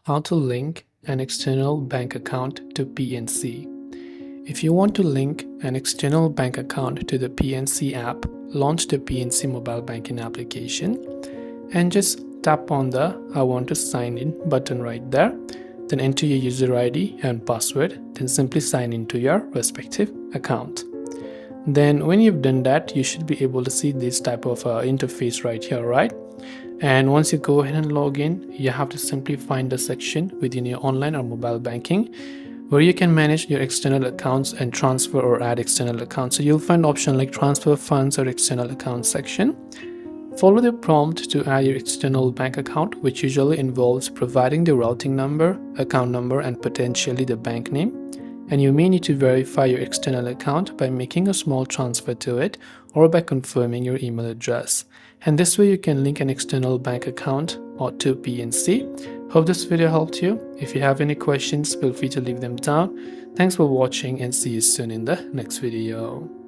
How to link an external bank account to PNC. If you want to link an external bank account to the PNC app, launch the PNC Mobile Banking application and just tap on the I want to sign in button right there. Then enter your user ID and password, then simply sign into your respective account. Then when you've done that, you should be able to see this type of interface right here, right? And once you go ahead and log in, you have to simply find the section within your online or mobile banking where you can manage your external accounts and transfer or add external accounts. So you'll find option like transfer funds or external accounts section. Follow the prompt to add your external bank account, which usually involves providing the routing number, account number, and potentially the bank name. And you may need to verify your external account by making a small transfer to it or by confirming your email address. And this way you can link an external bank account or to PNC. Hope this video helped you. If you have any questions, feel free to leave them down. Thanks for watching and see you soon in the next video.